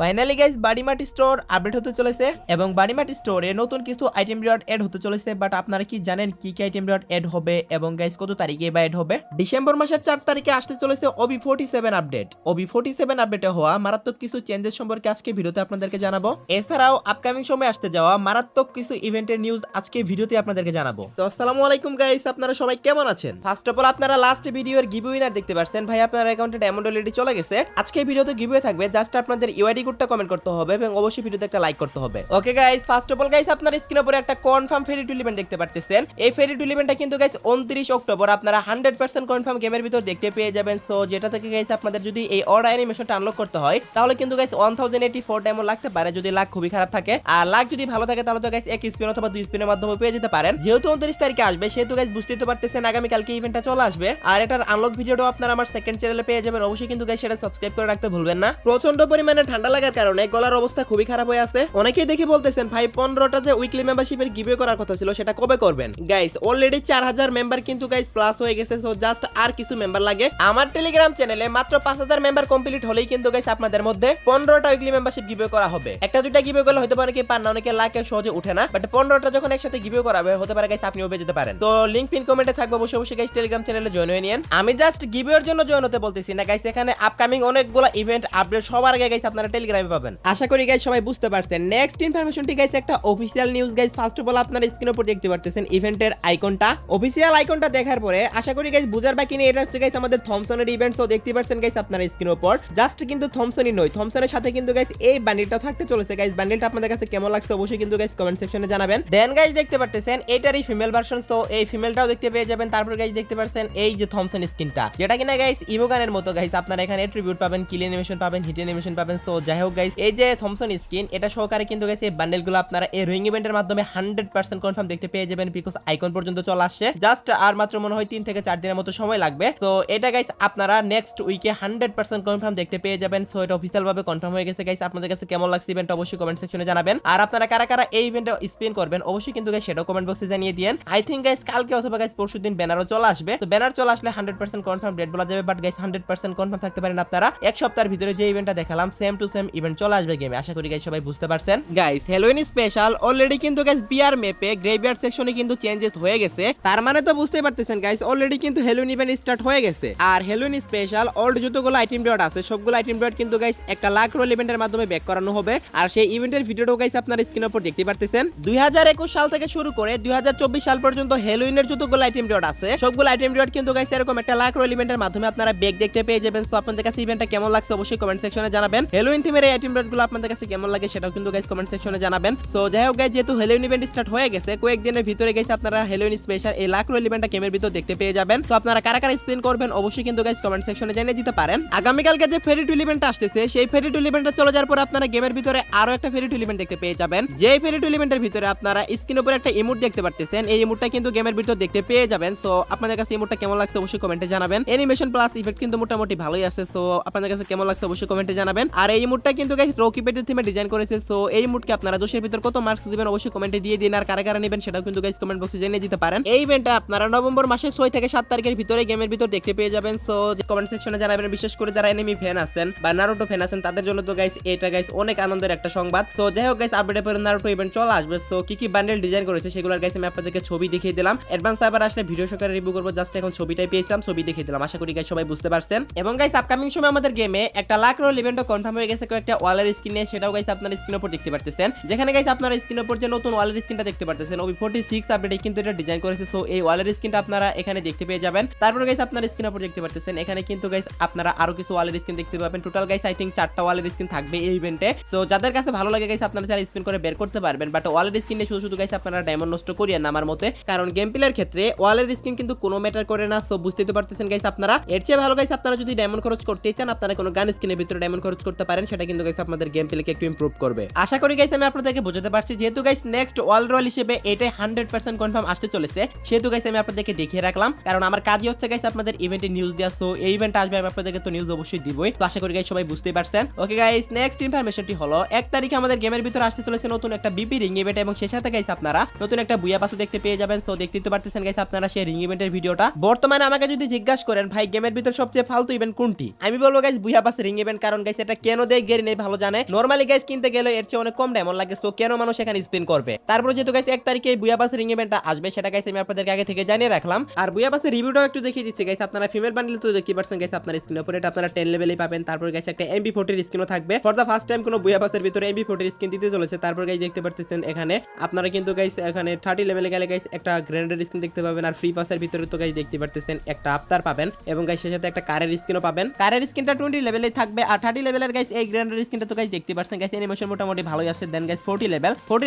Finally guys বাড়িমাটি store update হতে চলেছে এবং বাড়িমাটি স্টোরে নতুন কিছু আইটেম রিওয়ার্ড এড হতে চলেছে। বাট আপনারা কি জানেন কি কি আইটেম রিওয়ার্ড এড হবে এবং গাইস কত তারিখে বা এড হবে? ডিসেম্বর মাসের 4 তারিখে আসতে চলেছে OB47 আপডেট। OB47 আপডেটে হওয়া মারাত্মক কিছু চেঞ্জেস সম্পর্কে আজকে ভিডিওতে আপনাদেরকে জানাবো। এছাড়াও আপকামিং সময়ে আসতে যাওয়া মারাত্মক কিছু ইভেন্টের নিউজ আজকে ভিডিওতে আপনাদেরকে জানাবো। তো আসসালামু আলাইকুম গাইস, আপনারা সবাই কেমন আছেন? ফার্স্ট অফ অল আপনারা লাস্ট ভিডিওর গিভ উইনার দেখতে পাচ্ছেন। ভাই আপনার অ্যাকাউন্টে ডায়মন্ড অলরেডি চলে গেছে। আজকে ভিডিওতে গিভওয়ে থাকবে, জাস্ট আপনাদের ইউআইডি কোডটা কমেন্ট করতে হবে এবং অবশ্যই ভিডিওতে একটা লাইক করতে হবে। Okay guys, first of all guys আপনারা স্ক্রিনের উপরে একটা কনফার্ম ফেরি টুল ইভেন্ট দেখতে পাচ্ছেন। এই ফেরি টুল ইভেন্টটা কিন্তু গাইস 29 অক্টোবর আপনারা 100% কনফার্ম গেমের ভিতর দেখতে পেয়ে যাবেন। সো যেটা থেকে গাইস আপনাদের যদি এই অর্ডার অ্যানিমেশনটা আনলক করতে হয় তাহলে কিন্তু গাইস 1084 ডায়মন্ড লাগতে পারে যদি লাক খুবই খারাপ থাকে। আর লাক যদি ভালো থাকে তাহলে তো গাইস এক স্পিন অথবা দুই স্পিনের মাধ্যমে পেয়ে যেতে পারেন। যেহেতু 29 তারিখে আসবে সেহেতু গাইস বুঝতেই তো পারতেছেন আগামী কালকে ইভেন্টটা চলে আসবে। আর এটার আনলক ভিডিওটাও আপনারা আমার সেকেন্ড চ্যানেলে পেয়ে যাবেন। অবশ্যই কিন্তু গাইস সেটা সাবস্ক্রাইব করে রাখতে ভুলবেন না। প্রচন্ড পরিমাণে ঠান্ডা লাগার কারণে গলার অবস্থা খুবই খারাপ হয়ে আছে। অনেকেই দেখে বলতেছেন ভাই 15টা যে উইকলি মেম্বারশিপের গিভওয়ে করার কথা ছিল সেটা কবে করবেন? গাইস অলরেডি 4000 মেম্বার কিন্তু গাইস প্লাস হয়ে গেছে। সো জাস্ট আর কিছু মেম্বার লাগে। আমার টেলিগ্রাম চ্যানেলে মাত্র 5000 মেম্বার কমপ্লিট হলেই কিন্তু গাইস আপনাদের মধ্যে 15টা উইকলি মেম্বারশিপ গিভওয়ে করা হবে। একটা দুইটা গিভওয়ে করলে হতে পারে কি পান না, অনেকে লাকে সহজে উঠে না। বাট 15টা যখন একসাথে গিভওয়ে করা হবে হতে পারে গাইস আপনিও পেয়ে যেতে পারেন। তো লিংক পিন কমেন্টে থাকবে, অবশ্যই গাইস টেলিগ্রাম চ্যানেলে জয়েন হয়ে নিন। আমি জাস্ট গিভওয়ের জন্য জয়েন হতে বলতেছি না গাইস, এখানে আপকামিং অনেকগুলো ইভেন্ট আপডেট সবার আগে গাইস আপনারা টেলিগ্রামে পাবেন। আশা করি গাইস সবাই বুঝতে পারছেন। নেক্সট ইনফরমেশনটি গাইস একটা official news guys. First of all আপনারা স্ক্রিনের উপর দেখতে পাচ্ছেন ইভেন্টের আইকনটা। অফিশিয়াল আইকনটা দেখার পরে আশা করি গাইস বুঝার বাকি নেই, এটা হচ্ছে গাইস আমাদের থমসনের ইভেন্ট। সো দেখতে পাচ্ছেন গাইস আপনারা স্ক্রিনের উপর জাস্ট কিন্তু থমসনই নয়, থমসনের সাথে কিন্তু গাইস এই বান্ডিলটাও থাকতে চলেছে। গাইস বান্ডিলটা আপনাদের কাছে কেমন লাগছে অবশ্যই কিন্তু গাইস কমেন্ট সেকশনে জানাবেন। দেন গাইস দেখতে পাচ্ছেন এটারই ফিমেল ভার্সন। সো এই ফিমেলটাও দেখতে পেয়ে যাবেন। তারপর গাইস দেখতে পাচ্ছেন এই যে থমসন স্কিনটা, যেটা কিনা গাইস ইমোগানের মতো গাইস আপনারা এখানে ট্রিবিউট পাবেন, কিল অ্যানিমেশন পাবেন, হিট অ্যানিমেশন পাবেন। সো যাই হোক গাইস এই যে থমসন স্কিন এটা সহকারে কিন্তু গাইস এই বান্ডেলগুলো আপনারা এই রিং ইভেন্টের মাধ্যমে 100% কনফার্ম দেখতে পেয়ে যাবেন। বিকজ আইকন পর্যন্ত চলে আসছে, জাস্ট আর মাত্র মনে হয় 3 থেকে 4 দিনের মতো সময় লাগবে। তো এটা গাইস আপনারা নেক্সট উইকে 100% কনফার্ম দেখতে পেয়ে যাবেন। সো এটা অফিশিয়াল ভাবে কনফার্ম হয়ে গেছে গাইস। আপনাদের কাছে কেমন লাগছে ইভেন্ট অবশ্যই কমেন্ট সেকশনে জানাবেন। আর আপনারা কারা কারা এই ইভেন্টে স্পিন করবেন অবশ্যই কিন্তু গাইস সেটাও কমেন্ট বক্সে জানিয়ে দিয়েন। আই থিংক গাইস কালকে অথবা গাইস পরশুদিন ব্যানারও চলে আসবে। তো ব্যানার চলে আসলে 100% কনফার্ম ডেট বলা যাবে। বাট গাইস 100% কনফার্ম থাকতে পারেন আপনারা এক সপ্তাহের ভিতরে যে ইভেন্টটা দেখালাম সেম টু সেম ইভেন্ট চলে আসবে গেমে। আশা করি গাইস সবাই বুঝতে পারছেন। গাইস হ্যালোউইন স্পেশাল অলরেডি কিন্তু গাইস বিআর ম্যাপে গ্রেভইয়ার্ড সেকশনে কিন্তু চেঞ্জেস হয়ে গেছে। তার মানে তো বুঝতেই পারতেছেন গাইস অলরেডি কিন্তু হ্যালোউইন ইভেন্ট স্টার্ট হয়ে গেছে। আর হ্যালোউইন স্পেশাল ওল্ড যতগুলো আইটেম রিওয়ার্ড আছে সবগুলো আইটেম রিওয়ার্ড কিন্তু গাইস একটা লাখ রোল ইভেন্টের মাধ্যমে ব্যাক করানো হবে। আর সেই ইভেন্টের ভিডিওটাও গাইস আপনারা স্ক্রিনের উপর দেখতে পারতেছেন। 2021 সাল থেকে শুরু করে 2024 সাল পর্যন্ত হ্যালোউইনের যতগুলো আইটেম রিওয়ার্ড আছে সবগুলো আইটেম রিওয়ার্ড কিন্তু গাইস এরকম একটা লাখ রোল ইভেন্টের মাধ্যমে আপনারা ব্যাক দেখতে পেয়ে যাবেন। সো আপনাদের কাছে ইভেন্টটা কেমন লাগছে অবশ্যই কমেন্ট সেকশনে জানাবেন। হ্যালোউইন থিমের এই আইটেম রিওয়ার্ডগুলো আপনাদের কাছে কেমন লাগে সেটাও কিন্তু গাইস কমেন্ট সেকশনে জানাবেন। সো যাই হোক গাইস যেহেতু হ্যালোউইন ইভেন্ট স্টার্ট হয়ে গেছে কয়েকদিনের ভিতরে গাইস আপনারা হ্যালোউইন স্পেশাল এই লাখ রোল ইভেন্টটা গেমের ভিতর দেখতে পেয়ে যাবেন। সো আপনারা কারা কারা স্পিন করবেন অবশ্যই কিন্তু গাইস কমেন্ট সেকশনে জানিয়ে দিতে পারেন। আগামী কালকে যে ফেরি টুল ইভেন্ট আসতেছে সেই ফেরি টুল ইভেন্টটা চলে যাওয়ার পর আপনারা গেমের ভিতরে আরো একটা ফেরি টুল ইভেন্ট দেখতে পেয়ে যাবেন। যে ফেরি টুল ইভেন্টের ভিতরে আপনারা স্ক্রিনের উপর একটা ইমোট দেখতে পারতেছেন, এই ইমোটটা কিন্তু গেমের ভিতর দেখতে পেয়ে যাবেন। সো আপনাদের কাছে ইমোটটা কেমন লাগছে অবশ্যই কমেন্টে জানাবেন। অ্যানিমেশন প্লাস ইফেক্ট কিন্তু মোটামুটি ভালোই আছে। সো আপনাদের কাছে কেমন লাগছে অবশ্যই কমেন্টে জানাবেন। আর এই ইমোটটা কিন্তু গাইস রকি পেটের থিমে ডিজাইন করেছে। সো এই ইমোটকে আপনারা 10 এর ভিতর কত মার্কস দিবেন অবশ্যই কমেন্টে দিয়ে দিন। আর কারা কারা নেবেন সেটাও কিন্তু গাইস কমেন্ট বক্সে জানিয়ে দিতে পারেন। এই ইভেন্টটা আপনারা নভেম্বর মাসের 6 থেকে 7 তারিখের ভিতরে গেমের ভিতর দেখতে পেয়ে যাবেন। সো কমেন্ট সেকশনে জানাবেন। বিশেষ করে যারা এনিমি ফ্যান আছেন বা নারুটো ফ্যান আছেন তাদের জন্য তো গাইস এটা গাইস অনেক আনন্দের একটা সংবাদ। সো যাই হোক গাইস আপডেটের পরে নারুটো ইভেন্ট চলে আসবে। সো কি কি বান্ডেল ডিজাইন করেছে সেগুলোর গাইস আমি আপনাদেরকে ছবি দেখিয়ে দিলাম। অ্যাডভান্স সার্ভার আসলে ভিডিও সহকারে রিভিউ করব, জাস্ট এখন ছবিটাই পেয়েছিলাম ছবি দেখিয়ে দিলাম। আশা করি গাইস সবাই বুঝতে পারছেন। এবং গাইস আপকামিং সময় আমাদের গেমে একটা লাখ রোল ইভেন্টও কনফার্ম হয়ে গেছে কয়েকটা ওয়ালের স্ক্রিনে, সেটাও গাইস আপনারা স্ক্রিনের উপর দেখতে পারতেছেন। যেখানে গাইস আপনারা স্ক্রিনের উপর যে নতুন ওয়ালের স্ক্রিনটা দেখতে পারতেছেন OB46 আপডেটে কিন্তু এটা ডিজাইন করেছে। সো এই ওয়ালের স্ক্রিনটা আপনারা এখানে দেখতে পেয়ে যাবেন। তারপর গাইস আপনারা স্ক্রিনের উপর দেখতে পারতেছেন এখানে কিন্তু গাইস আপনারা আরো কিছু ওয়ালের স্ক্রিন দেখতে পাবেন। টোটাল গাইস আই থিংক 4টা ওয়ালের স্ক্রিন থাকবে এই ইভেন্টে। সো যাদের কাছে ভালো লাগে গাইস আপনারা চাইলে স্পিন করে বের করতে পারবেন। বাট ওয়ালের স্ক্রিনে শুধু শুধু গাইস আপনারা ডায়মন্ড নষ্ট করিয়েন না আমার মতে, কারণ গেম প্লের ক্ষেত্রে ওয়ালের স্ক্রিন কিন্তু কোনো ম্যাটার করে না। সো বুঝতেই তো পারতেছেন গাইস আপনারা এর চেয়ে ভালো গাইস আপনারা যদি ডায়মন্ড খরচ করতে চান আপনারা কোনো গান স্ক্রিনের ভিতরে ডায়মন্ড খরচ করতে পারেন, সেটা কিন্তু গাইস আপনাদের গেম প্লেকে একটু ইমপ্রুভ করবে। আশা করি গাইস আমি আপনাদেরকে বোঝাতে পারছি। যেহেতু গাইস নেক্সট ওয়াল রোল হিসেবে এটাই 100% কনফার্ম আসতে চলেছে সেহেতু গাইস আমি আপনাদেরকে দেখিয়ে রাখলাম, কারণ আমার কাজই হচ্ছে গাইস আপনাদের ইভেন্টের নিউজ দেওয়া। সো এই ইভেন্ট আসবে আমি আপনাদেরকে তো নিউজ অবশ্যই দিবই। তো আশা করি গাইস সবাই বুঝতেই পারছেন। ওকে গাইস নেক্সট ইনফরমেশনটি হলো 1 তারিখে আমাদের গেমের ভিতরে আসতে চলেছে নতুন একটা বিপি রিং ইভেন্ট এবং সেই সাথে গাইস আপনারা নতুন একটা বুয়া পাসও দেখতে পেয়ে যাবেন। সো দেখতেই তো পারতেছেন গাইস আপনারা সেই রিং ইভেন্টের ভিডিওটা। বর্তমানে আমাকে যদি জিজ্ঞাসা করেন ভাই গেমের ভিতর সবচেয়ে ফালতু ইভেন্ট কোনটি, আমি বলবো গাইস বুয়া পাস রিং ইভেন্ট। কারণ গাইস এটা কেন দেয় গেরি নেই ভালো জানে নরমালি গাইস কিনতে গেলে এর চেয়ে অনেক কম ডায়মন্ড লাগে, তো কেন মানুষ এখানে স্পিন করবে। তারপর যেহেতু গাইস 1 তারিখে বুয়া পাসের রিং ইভেন্টটা আসবে সেটা গাইস আমি আপনাদেরকে আগে থেকে জানিয়ে রাখলাম। আর বুয়া পাসের রিভিউটাও একটু দেখিয়ে দিচ্ছি গাইস। আপনারা ফিমেল বান্ডেল তো দেখতে পাচ্ছেন গাইস আপনার স্ক্রিনের উপরে, এটা আপনারা 10 লেভেলেই পাবেন। তারপর গাইস একটা MP40 এর স্কিনও থাকবে, ফর দা ফার্স্ট টাইম কোনো বুয়া পাসের ভিতরে MP40 এর স্কিন দিতে চলেছে। তারপর গাইস দেখতে পাচ্ছেন এখানে আপনারা কিন্তু গাইস এখানে 30 লেভেলে গেলে গাইস একটা গ্রেনেডের স্কিন দেখতে পাবেন। আর ফ্রি পাসের ভিতরে তো গাইস দেখতে পাচ্ছেন একটা আফতার পাবেন এবং গাইস এর সাথে একটা কারের স্কিনও পাবেন। কারের স্কিনটা 20 লেভেলেই থাকবে। আর 30 লেভেলের গাইস এই গ্রেনেডের স্কিনটা তো গাইস দেখতে পাচ্ছেন গাইস অ্যানিমেশন মোটামুটি ভালোই আছে। দেন গাইস 40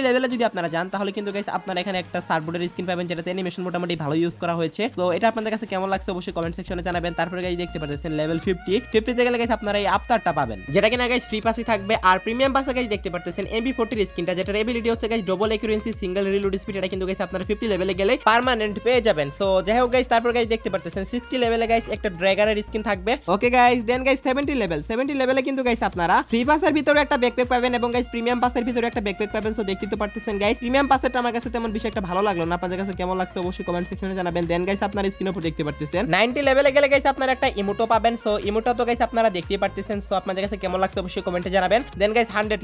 লেভেলে যদি আপনারা যান তাহলে কিন্তু গাইস আপনারা এখানে একটা সার্বোর্ডের স্কিন পাবেন যেটাতে অ্যানিমেশন মোটামুটি ভালো ইউজ করা হয়েছে। তো এটা আপনাদের কাছে কেমন লাগছে অবশ্যই কমেন্ট সেকশনে জানাবেন। তারপরে গাইস দেখতে পাচ্ছেন লেভেল 50 তে গেলে গাইস আপনারা এই আফতারটা পাবেন যেটা কিনা গাইস ফ্রি পাসই থাকবে। আর প্রিমিয়াম পাসে গাইস দেখতে পাচ্ছেন MP40 এর স্কিনটা যেটার এবিলিটি হচ্ছে guys double অ্যাকুরেন্সি single reload speed, এটা কিন্তু গাইস আপনারা 50 লেভেলে গেলে পার্মানেন্ট পেয়ে যাবেন। সো যাই হোক গাইস তারপর গাইস দেখতে পাচ্ছেন 60 লেভেলে গাইস একটা ড্র্যাগনের স্কিন থাকবে। ওকে গাইস দেন গাইস 70 লেভেলে কিন্তু গাইস আপনারা ফ্রি পাসের ভিতরে একটা ব্যাকপ্যাক পাবেন এবং গাইস প্রিমিয়াম পাসের ভিতরে একটা ব্যাকপ্যাক পাবেন। সো দেখতে তো পারতেছেন গাইস প্রিমিয়াম পাসেরটা আমার কাছে তেমন বেশি একটা ভালো লাগলো না, আপনাদের কাছে কেমন লাগছে অবশ্যই কমেন্ট সেকশনে জানাবেন। দেন গাইস আপনারা স্ক্রিনের উপর দেখতে পারতেছেন 90 লেভেলে গেলে গাইস আপনারা একটা ইমোটো পাবেন। সো ইমোটো তো গাইস আপনারা দেখতেই পারতেছেন। সো আপনাদের কাছে কেমন লাগছে অবশ্যই কমেন্টে জানাবেন। দেন গাইস 100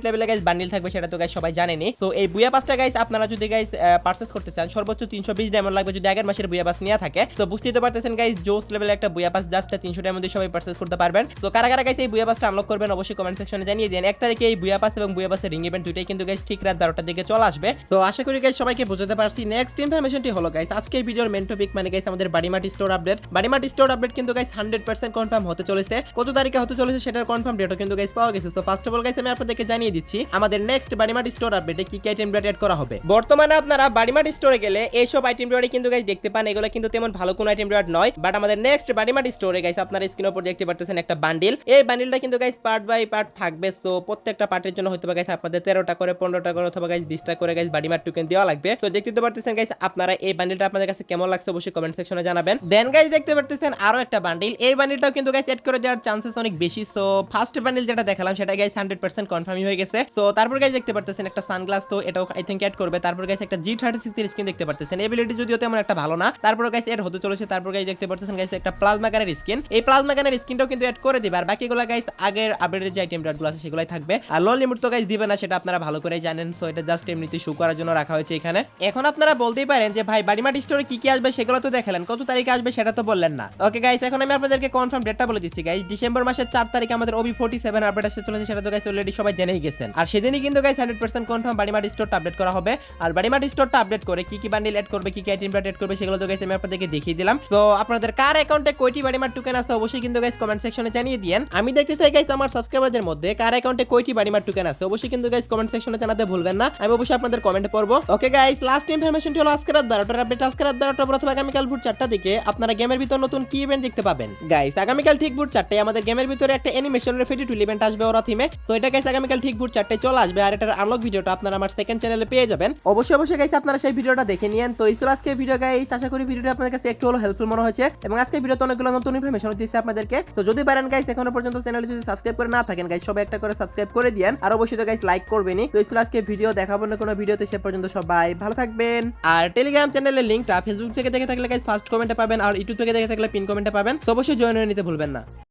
লেভেলে গাইস বান্ডিল থাকবে, সেটা তো গাইস সবাই জানেনই। সো এই বুয়া পাসটা গাইস আপনারা যদি গাইস পারচেজ করতে চান সর্বোচ্চ 320 ডায়মন্ড লাগবে যদি আগের মাসের বুয়া পাস নিয়ে থাকে। সো বুঝতেই তো পারতেছেন গাইস জোস লেভেলে একটা বুয়া পাস জাস্ট 300 টাকার মধ্যে সবাই পারচেজ করতে পারবেন। সো কারা কারা গাইস এই বুয়া পাসটা আনলক করবেন অবশ্যই কমেন্ট সেকশনে জানিয়ে দিন। 1 তারিখে এই বুয়া পাস এবং বুয়া পাসের রিং ইভেন্ট দুইটাই কিন্তু গাইস ঠিক রাত 12টার দিকে চলে আসবে। সো আশা করি গাইস সবাইকে বোঝাতে পারছি। নেক্সট ইনফরমেশনটি হলো গাইস আজকের ভিডিওর মেন টপিক মানে গাইস আমাদের বাড়িমাটি স্টোর আপডেট। বাড়িমাটি স্টোর আপডেট কিন্তু গাইস 100% কনফার্ম হতে চলেছে। কত তারিখে হতে চলেছে সেটার কনফার্ম ডেটও কিন্তু গাইস পাওয়া গেছে। তো ফার্স্ট অফ অল গাইস আমি আপনাদেরকে জানিয়ে দিচ্ছি আমাদের নেক্সট বাড়িমাটি স্টোর আপডেটে কি কি আইটেম অ্যাড করা হবে। বর্তমানে আপনারা বাড়িমাটি স্টোরে গেলে এই সব আইটেম কিন্তু গাইস দেখতে পান, এগুলো কিন্তু তেমন ভালো কোনো আইটেম নয়। বাট আমাদের নেক্সট বাড়িমাটি স্টোরে গাইস আপনারা স্ক্রিনের উপর দেখতে পারতেছেন একটা বান্ডিল। এই বান্ডিলটা কিন্তু গাইস পার্ট বাই পার্ট থাকবে। সো প্রত্যেকটা পার্টের জন্য হয়তো গাইস আপনাদের 13টা করে 15টা করে অথবা গাইস 20টা করে গাইস বাড়িমাট টোকেন দেওয়া লাগবে। সো দেখতে তো পারতেছেন গাইস আপনারা এই বান্ডিলটা আপনাদের কাছে কেমন লাগছে অবশ্যই কমেন্ট সেকশনে জানাবেন। দেন গাইস দেখতে পারতেছেন আরো একটা বান্ডিল, এই বান্ডিলটাও কিন্তু গাইস এড করে দেওয়ার চান্সেস অনেক বেশি। সো ফার্স্ট বান্ডিল যেটা দেখালাম সেটা গাইস 100% কনফার্মই হয়ে গেছে। সো তারপর গাইস দেখতে পারতেছেন একটা সানগ্লাস, তো এটাও আই থিংক এড করবে। তারপর গাইস একটা G36 এর স্কিন দেখতে পারতেছেন, এবিলিটি যদিও তেমন একটা ভালো না, তারপর গাইস এড হতে চলেছে। তারপর গাইস দেখতে পারতেছেন গাইস একটা প্লাজমা গানের স্কিন, এই প্লাজমা গানের স্কিনটাও কিন্তু এড করে দিবে। আর বাকিগুলো গাইস আগের আপডেটের যে আইটেম ডটগুলো আছে সেগুলাই থাকবে। আর লো লিমিট তো গাইস দিবে না, সেটা আপনারা ভালো করেই জানেন। সো এটা জাস্ট এমনিতে শো করার জন্য রাখা হয়েছে এখানে। এখন আপনারা বলতেই পারেন যে ভাই বাড়িমাটি স্টোরে কি কি আসবে সেগুলো তো দেখালেন, কত তারিখে আসবে সেটা তো বললেন না। ওকে গাইস এখন আমি আপনাদেরকে কনফার্ম ডেটটা বলে দিচ্ছি গাইস। ডিসেম্বর মাসের 4 তারিখে আমাদের OB47 আপডেট আসতে চলেছে, সেটা তো গাইস অলরেডি সবাই জেনেই গেছেন। আর সেদিনই কিন্তু গাইস 100% কনফার্ম বাড়িমাটি স্টোরটা আপডেট করা হবে। আর বাড়িমাটি স্টোরটা আপডেট করে কি কি বান্ডিল এড করবে, কি কি আইটেম এড করবে সেগুলো তো গাইস আমি আপনাদেরকে দেখিয়ে দিলাম। তো আপনাদের কার অ্যাকাউন্টে কয়টি বাড়িমাট টোকেন আছে অবশ্যই কিন্তু গাইস কমেন্ট সেকশনে জানিয়ে দিয়েন। আমি দেখতে চাই গাইস আমার সাবস্ক্রাইবারদের মধ্যে কার অ্যাকাউন্টে কয়টি বাড়িমাট টোকেন আছে অবশ্যই কিন্তু গাইস কমেন্ট সেকশনে জানাতে ভুলবেন না, আমি অবশ্যই আপনাদের কমেন্টে পড়বো। ওকে গাইস লাস্ট ইনফরমেশনটি হলো আজকের রাত 12টার আপডেট। আজকের রাত 12টা অথবা আগামীকাল ভোর 4টা দিকে আপনারা গেমের ভিতর নতুন কি ইভেন্ট দেখতে পাবেন গাইস। আগামীকাল ঠিক ভোর 4টায় আমাদের গেমের ভিতরে একটা অ্যানিমেশনের ফেটি টুল ইভেন্ট আসবে ওরা থিমে। তো এটা গাইস আগামীকাল ঠিক ভোর 4টায় চলে আসবে। আর এটার আনলক ভিডিওটা আপনারা আমার সেকেন্ড চ্যানেলে পেয়ে যাবেন। অবশ্যই গাইস আপনারা সেই ভিডিওটা দেখে নিয়েন। তো এই ছিল আজকে ভিডিও গাইস, আশা করি ভিডিওটা আপনাদের কাছে একটু হলো হেল্পফুল মনে হয়েছে এবং আজকে ভিডিওতে অনেকগুলো নতুন ইনফরমেশন দিয়েছে আপনাদেরকে। তো যদি পারেন গাইস এখনো পর্যন্ত চ্যানেলে যদি সাবস্ক্রাইব করে না থাকেন গাইস সবাই একটা করে সাবস্ক্রাইব করে দিয়েন। আর অবশ্যই তো গাইস লাইক করবেনই। তো এই ছিল আজকে ভিডিও, দেখাবো না কোনো ভিডিওতে, সে পর্যন্ত সবাই ভালো থাকবেন। আর টেলিগ্রাম চ্যানেলের লিংকটা ফেসবুক থেকে দেখে থাকলে গাইস ফার্স্ট কমেন্টে পাবেন, আর ইউটিউব থেকে দেখে থাকলে পিন কমেন্টে পাবেন। তো অবশ্যই জয়েন হয়ে নিতে ভুলবেন না।